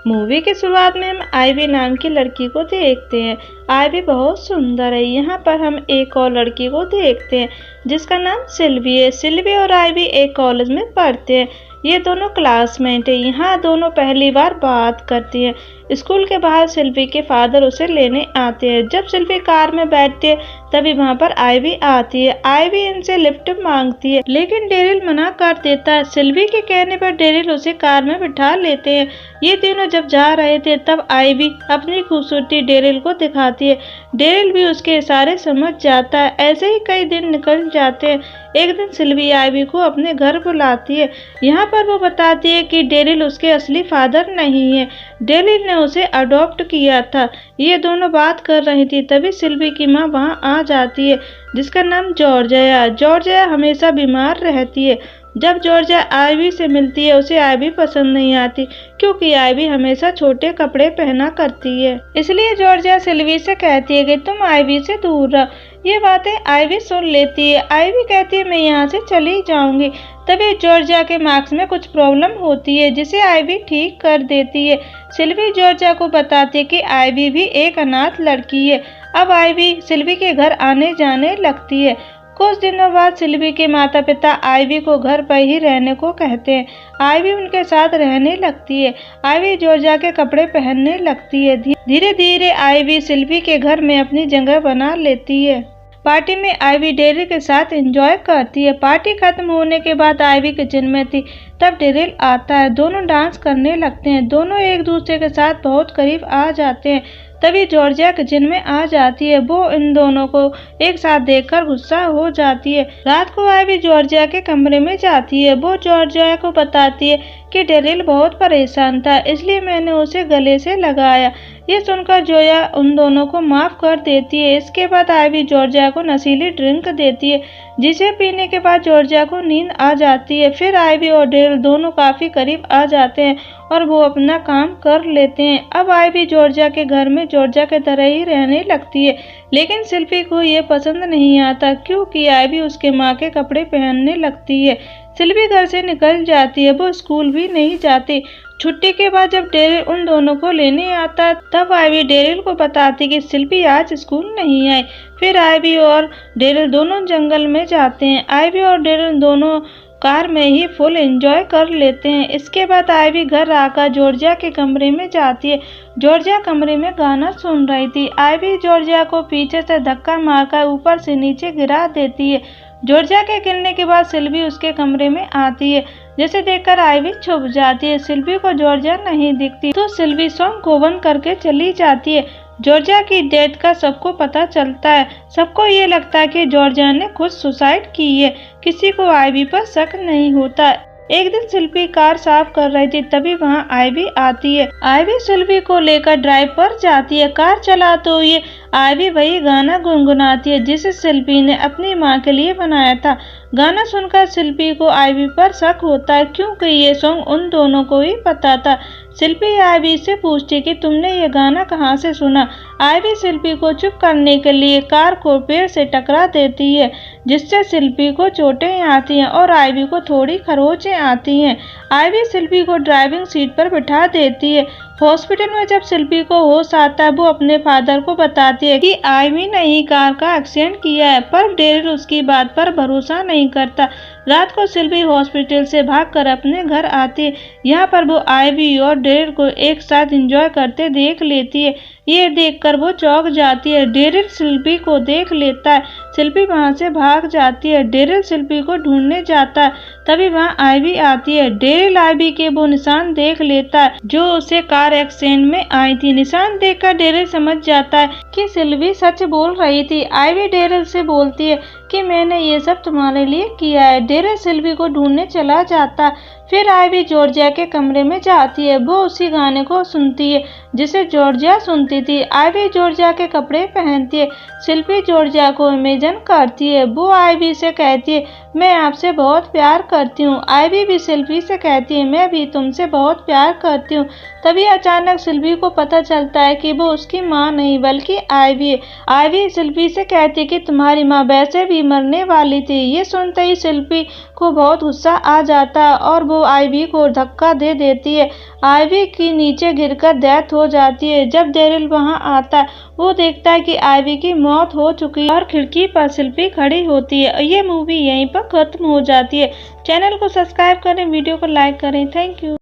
Movie की शुरुआत में हम आईवी नाम की लड़की को देखते हैं। आईवी बहुत सुंदर है। यहाँ पर हम एक और लड़की को देखते हैं जिसका नाम सिल्वी है। सिल्वी और आईवी एक कॉलेज में पढ़ते हैं। ये दोनों क्लासमेट है। यहाँ दोनों पहली बार बात करती हैं। स्कूल के बाहर सिल्वी के फादर उसे लेने आते हैं। जब सिल्वी कार में बैठती है तभी वहाँ पर आईवी आती है। आईवी इनसे लिफ्ट मांगती है लेकिन डेरिल मना कर देता है। सिल्वी के कहने पर डेरिल उसे कार में बिठा लेते हैं। ये तीनों जब जा रहे थे तब आईवी अपनी खूबसूरती डेरिल को दिखाती है। डेरिल भी उसके इशारे समझ जाता है। ऐसे ही कई दिन निकल जाते हैं। एक दिन सिल्वी आईवी को अपने घर बुलाती है। यहाँ पर वो बताती है कि डेरिल उसके असली फादर नहीं है। डेरिल ने उसे अडॉप्ट किया था। ये दोनों बात कर रही थी तभी सिल्वी की माँ वहाँ आ जाती है जिसका नाम जॉर्जिया। जॉर्जिया हमेशा बीमार रहती है। जब जॉर्जिया आईवी से मिलती है उसे आईवी पसंद नहीं आती क्योंकि आईवी हमेशा छोटे कपड़े पहना करती है। इसलिए जॉर्जिया सिल्वी से कहती है कि तुम आईवी से दूर रहो। ये बातें आईवी सुन लेती है। आईवी कहती है मैं यहाँ से चली जाऊंगी। तभी जॉर्जिया के मार्क्स में कुछ प्रॉब्लम होती है जिसे आईवी ठीक कर देती है। सिल्वी जॉर्जिया को बताती है कि आईवी भी एक अनाथ लड़की है। अब आईवी सिल्वी के घर आने जाने लगती है। कुछ दिनों बाद सिल्वी के माता पिता आईवी को घर पर ही रहने को कहते हैं। आईवी उनके साथ रहने लगती है। आईवी जॉर्जिया के कपड़े पहनने लगती है। धीरे धीरे आईवी सिल्वी के घर में अपनी जगह बना लेती है। पार्टी में आईवी डेरिल के साथ एंजॉय करती है। पार्टी खत्म होने के बाद आईवी किचन में थी तब डेरिल आता है। दोनों डांस करने लगते हैं। दोनों एक दूसरे के साथ बहुत करीब आ जाते हैं। तभी जॉर्जिया किचन में आ जाती है। वो इन दोनों को एक साथ देखकर गुस्सा हो जाती है। रात को आईवी जॉर्जिया के कमरे में जाती है। वो जॉर्जिया को बताती है कि डेरिल बहुत परेशान था इसलिए मैंने उसे गले से लगाया। ये सुनकर जॉर्जिया उन दोनों को माफ कर देती है। इसके बाद आईवी जॉर्जिया को नशीली ड्रिंक देती है जिसे पीने के बाद जॉर्जिया को नींद आ जाती है। फिर आईवी और डेरिल दोनों काफी करीब आ जाते हैं और वो अपना काम कर लेते हैं। अब आईवी जॉर्जिया के घर में जॉर्जिया की तरह ही रहने लगती है लेकिन सिल्वी को ये पसंद नहीं आता क्योंकि आईवी उसके माँ के कपड़े पहनने लगती है। सिल्वी घर से निकल जाती है। वो स्कूल भी नहीं जाती। छुट्टी के बाद जब डेरिल उन दोनों को लेने आता तब आईवी डेरिल को बताती कि सिल्वी आज स्कूल नहीं आई। फिर आईवी और डेरिल दोनों जंगल में जाते हैं। आईवी और डेरिल दोनों कार में ही फुल एंजॉय कर लेते हैं। इसके बाद आईवी घर आकर जॉर्जिया के कमरे में जाती है। जॉर्जिया कमरे में गाना सुन रही थी। आईवी जॉर्जिया को पीछे से धक्का मारकर ऊपर से नीचे गिरा देती है। जॉर्जिया के गिरने के बाद सिल्वी उसके कमरे में आती है जिसे देखकर आईवी छुप जाती है। सिल्वी को जॉर्जिया नहीं दिखती तो सिल्वी सॉन्ग को बंद करके चली जाती है। जॉर्जिया की डेथ का सबको पता चलता है। सबको ये लगता है कि जॉर्जिया ने खुद सुसाइड की है। किसी को आईवी पर शक नहीं होता। एक दिन सिल्वी कार साफ कर रही थी तभी वहाँ आईवी आती है। आईवी सिल्वी को लेकर ड्राइव पर जाती है। कार चलाते हुए आईवी वही गाना गुनगुनाती है जिसे सिल्वी ने अपनी माँ के लिए बनाया था। गाना सुनकर सिल्वी को आईवी पर शक होता है क्योंकि ये सॉन्ग उन दोनों को ही पता था। सिल्वी आईवी से पूछती कि तुमने ये गाना कहाँ से सुना। आईवी सिल्वी को चुप करने के लिए कार को पेड़ से टकरा देती है जिससे सिल्वी को चोटें आती हैं और आईवी को थोड़ी खरोंचें आती हैं। आईवी सिल्वी को ड्राइविंग सीट पर बिठा देती है। हॉस्पिटल में जब सिल्वी को होश आता है वो अपने फादर को बताती है कि आईवी ने ही कार का एक्सीडेंट किया है पर डेरिल उसकी बात पर भरोसा नहीं करता। रात को सिल्वी हॉस्पिटल से भागकर अपने घर आती है। यहाँ पर वो आईवी और डेरिल को एक साथ एंजॉय करते देख लेती है। ये देखकर वो चौंक जाती है। डेरिल सिल्वी को देख लेता है। सिल्वी वहाँ से भाग जाती है। डेरिल सिल्वी को ढूंढने जाता है तभी वहाँ आईवी आती है। डेरिल आईवी के वो निशान देख लेता है जो उसे कार एक्सीडेंट में आई थी। निशान देखकर डेरिल समझ जाता है कि सिल्वी सच बोल रही थी। आईवी डेरिल से बोलती है कि मैंने ये सब तुम्हारे लिए किया है। डेरिल सिल्वी को ढूंढने चला जाता। फिर आईवी जॉर्जिया के कमरे में जाती है। वो उसी गाने को सुनती है जिसे जॉर्जिया सुनती थी। आईवी जॉर्जिया के कपड़े पहनती है। सिल्वी जॉर्जिया को इमेजिन करती है। वो आईवी से कहती है मैं आपसे बहुत प्यार करती हूँ। आइवी भी सिल्वी से कहती है मैं भी तुमसे बहुत प्यार करती हूँ। तभी अचानक सिल्वी को पता चलता है कि वो उसकी माँ नहीं बल्कि आइवी है। आइवी सिल्वी से कहती है कि तुम्हारी माँ वैसे भी मरने वाली थी। ये सुनते ही सिल्वी को बहुत गुस्सा आ जाता है और वो आइवी को धक्का दे देती है। आइवी की नीचे गिरकर डेथ हो जाती है। जब डेरिल वहाँ आता है वो देखता है कि आइवी की मौत हो चुकी है और खिड़की पर सिल्वी खड़ी होती है। ये मूवी यहीं पर खत्म हो जाती है। चैनल को सब्सक्राइब करें, वीडियो को लाइक करें। Thank you.